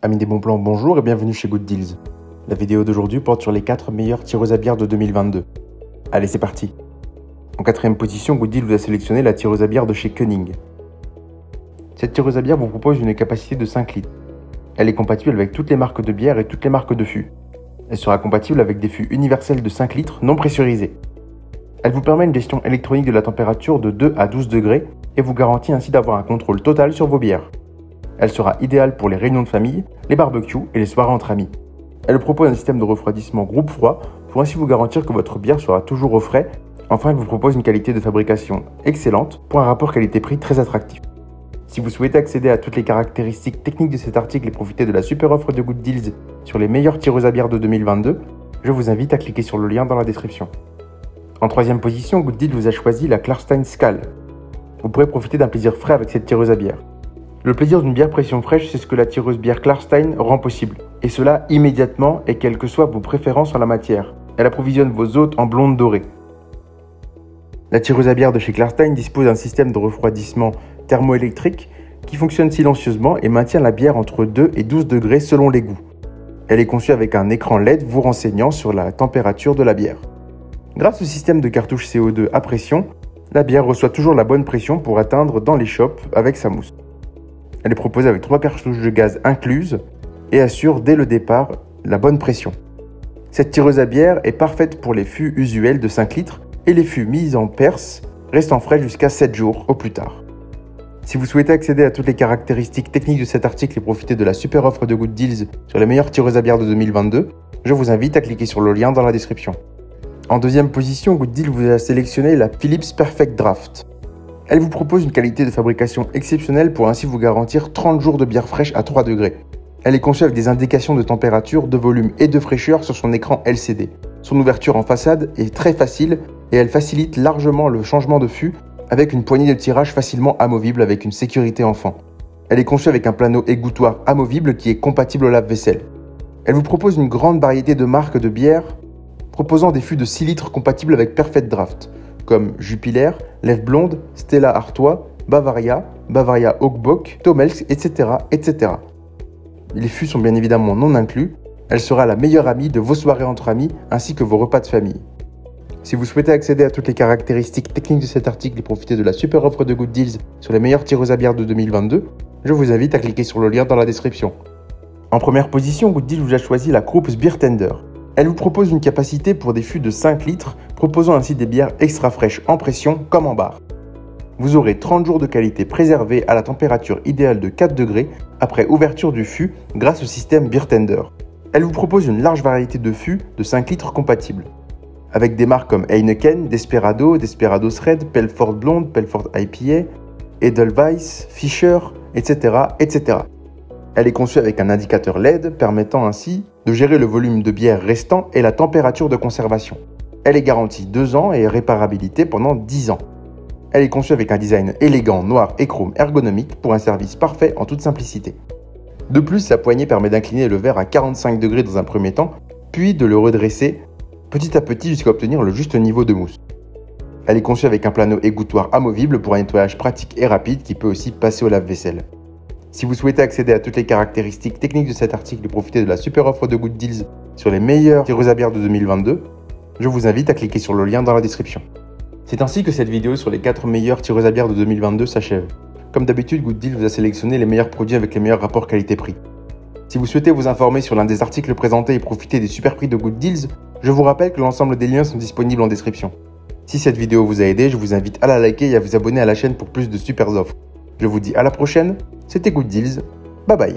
Amis des bons plans, bonjour et bienvenue chez Good Deals. La vidéo d'aujourd'hui porte sur les 4 meilleures tireuses à bière de 2022. Allez, c'est parti. En 4ème position, Good Deals vous a sélectionné la tireuse à bière de chez Koenig. Cette tireuse à bière vous propose une capacité de 5 litres. Elle est compatible avec toutes les marques de bière et toutes les marques de fûts. Elle sera compatible avec des fûts universels de 5 litres non pressurisés. Elle vous permet une gestion électronique de la température de 2 à 12 degrés et vous garantit ainsi d'avoir un contrôle total sur vos bières. Elle sera idéale pour les réunions de famille, les barbecues et les soirées entre amis. Elle propose un système de refroidissement groupe froid pour ainsi vous garantir que votre bière sera toujours au frais. Enfin, elle vous propose une qualité de fabrication excellente pour un rapport qualité-prix très attractif. Si vous souhaitez accéder à toutes les caractéristiques techniques de cet article et profiter de la super offre de Good Deals sur les meilleures tireuses à bière de 2022, je vous invite à cliquer sur le lien dans la description. En 3ème position, Good Deals vous a choisi la Klarstein Skal. Vous pourrez profiter d'un plaisir frais avec cette tireuse à bière. Le plaisir d'une bière pression fraîche, c'est ce que la tireuse bière Klarstein rend possible. Et cela immédiatement et quelles que soient vos préférences en la matière. Elle approvisionne vos hôtes en blonde dorée. La tireuse à bière de chez Klarstein dispose d'un système de refroidissement thermoélectrique qui fonctionne silencieusement et maintient la bière entre 2 et 12 degrés selon les goûts. Elle est conçue avec un écran LED vous renseignant sur la température de la bière. Grâce au système de cartouche CO2 à pression, la bière reçoit toujours la bonne pression pour atteindre dans les shops avec sa mousse. Elle est proposée avec 3 cartouches de gaz incluses et assure dès le départ la bonne pression. Cette tireuse à bière est parfaite pour les fûts usuels de 5 litres et les fûts mis en perce restant frais jusqu'à 7 jours au plus tard. Si vous souhaitez accéder à toutes les caractéristiques techniques de cet article et profiter de la super offre de Good Deals sur les meilleures tireuses à bière de 2022, je vous invite à cliquer sur le lien dans la description. En 2ème position, Good Deals vous a sélectionné la Philips Perfect Draft. Elle vous propose une qualité de fabrication exceptionnelle pour ainsi vous garantir 30 jours de bière fraîche à 3 degrés. Elle est conçue avec des indications de température, de volume et de fraîcheur sur son écran LCD. Son ouverture en façade est très facile et elle facilite largement le changement de fût avec une poignée de tirage facilement amovible avec une sécurité enfant. Elle est conçue avec un plano égouttoir amovible qui est compatible au lave-vaisselle. Elle vous propose une grande variété de marques de bière proposant des fûts de 6 litres compatibles avec Perfect Draft, comme Jupiler, Lève Blonde, Stella Artois, Bavaria, Bavaria Oakbock, Tomels, etc., etc. Les fûts sont bien évidemment non inclus. Elle sera la meilleure amie de vos soirées entre amis ainsi que vos repas de famille. Si vous souhaitez accéder à toutes les caractéristiques techniques de cet article et profiter de la super offre de Good Deals sur les meilleures tireuses à bière de 2022, je vous invite à cliquer sur le lien dans la description. En 1ère position, Good Deals vous a choisi la Krups Beer Tender. Elle vous propose une capacité pour des fûts de 5 litres, proposant ainsi des bières extra fraîches en pression comme en bar. Vous aurez 30 jours de qualité préservée à la température idéale de 4 degrés après ouverture du fût grâce au système Beer Tender. Elle vous propose une large variété de fûts de 5 litres compatibles, avec des marques comme Heineken, Desperado, Desperados Red, Pelfort Blonde, Pelfort IPA, Edelweiss, Fischer, etc., etc. Elle est conçue avec un indicateur LED permettant ainsi de gérer le volume de bière restant et la température de conservation. Elle est garantie 2 ans et réparabilité pendant 10 ans. Elle est conçue avec un design élégant, noir et chrome ergonomique pour un service parfait en toute simplicité. De plus, la poignée permet d'incliner le verre à 45 degrés dans un premier temps, puis de le redresser petit à petit jusqu'à obtenir le juste niveau de mousse. Elle est conçue avec un plano égouttoir amovible pour un nettoyage pratique et rapide qui peut aussi passer au lave-vaisselle. Si vous souhaitez accéder à toutes les caractéristiques techniques de cet article et profiter de la super offre de Good Deals sur les meilleures tireuses à bière de 2022, je vous invite à cliquer sur le lien dans la description. C'est ainsi que cette vidéo sur les 4 meilleures tireuses à bière de 2022 s'achève. Comme d'habitude, Good Deals vous a sélectionné les meilleurs produits avec les meilleurs rapports qualité-prix. Si vous souhaitez vous informer sur l'un des articles présentés et profiter des super prix de Good Deals, je vous rappelle que l'ensemble des liens sont disponibles en description. Si cette vidéo vous a aidé, je vous invite à la liker et à vous abonner à la chaîne pour plus de super offres. Je vous dis à la prochaine, c'était Good Deals, bye bye.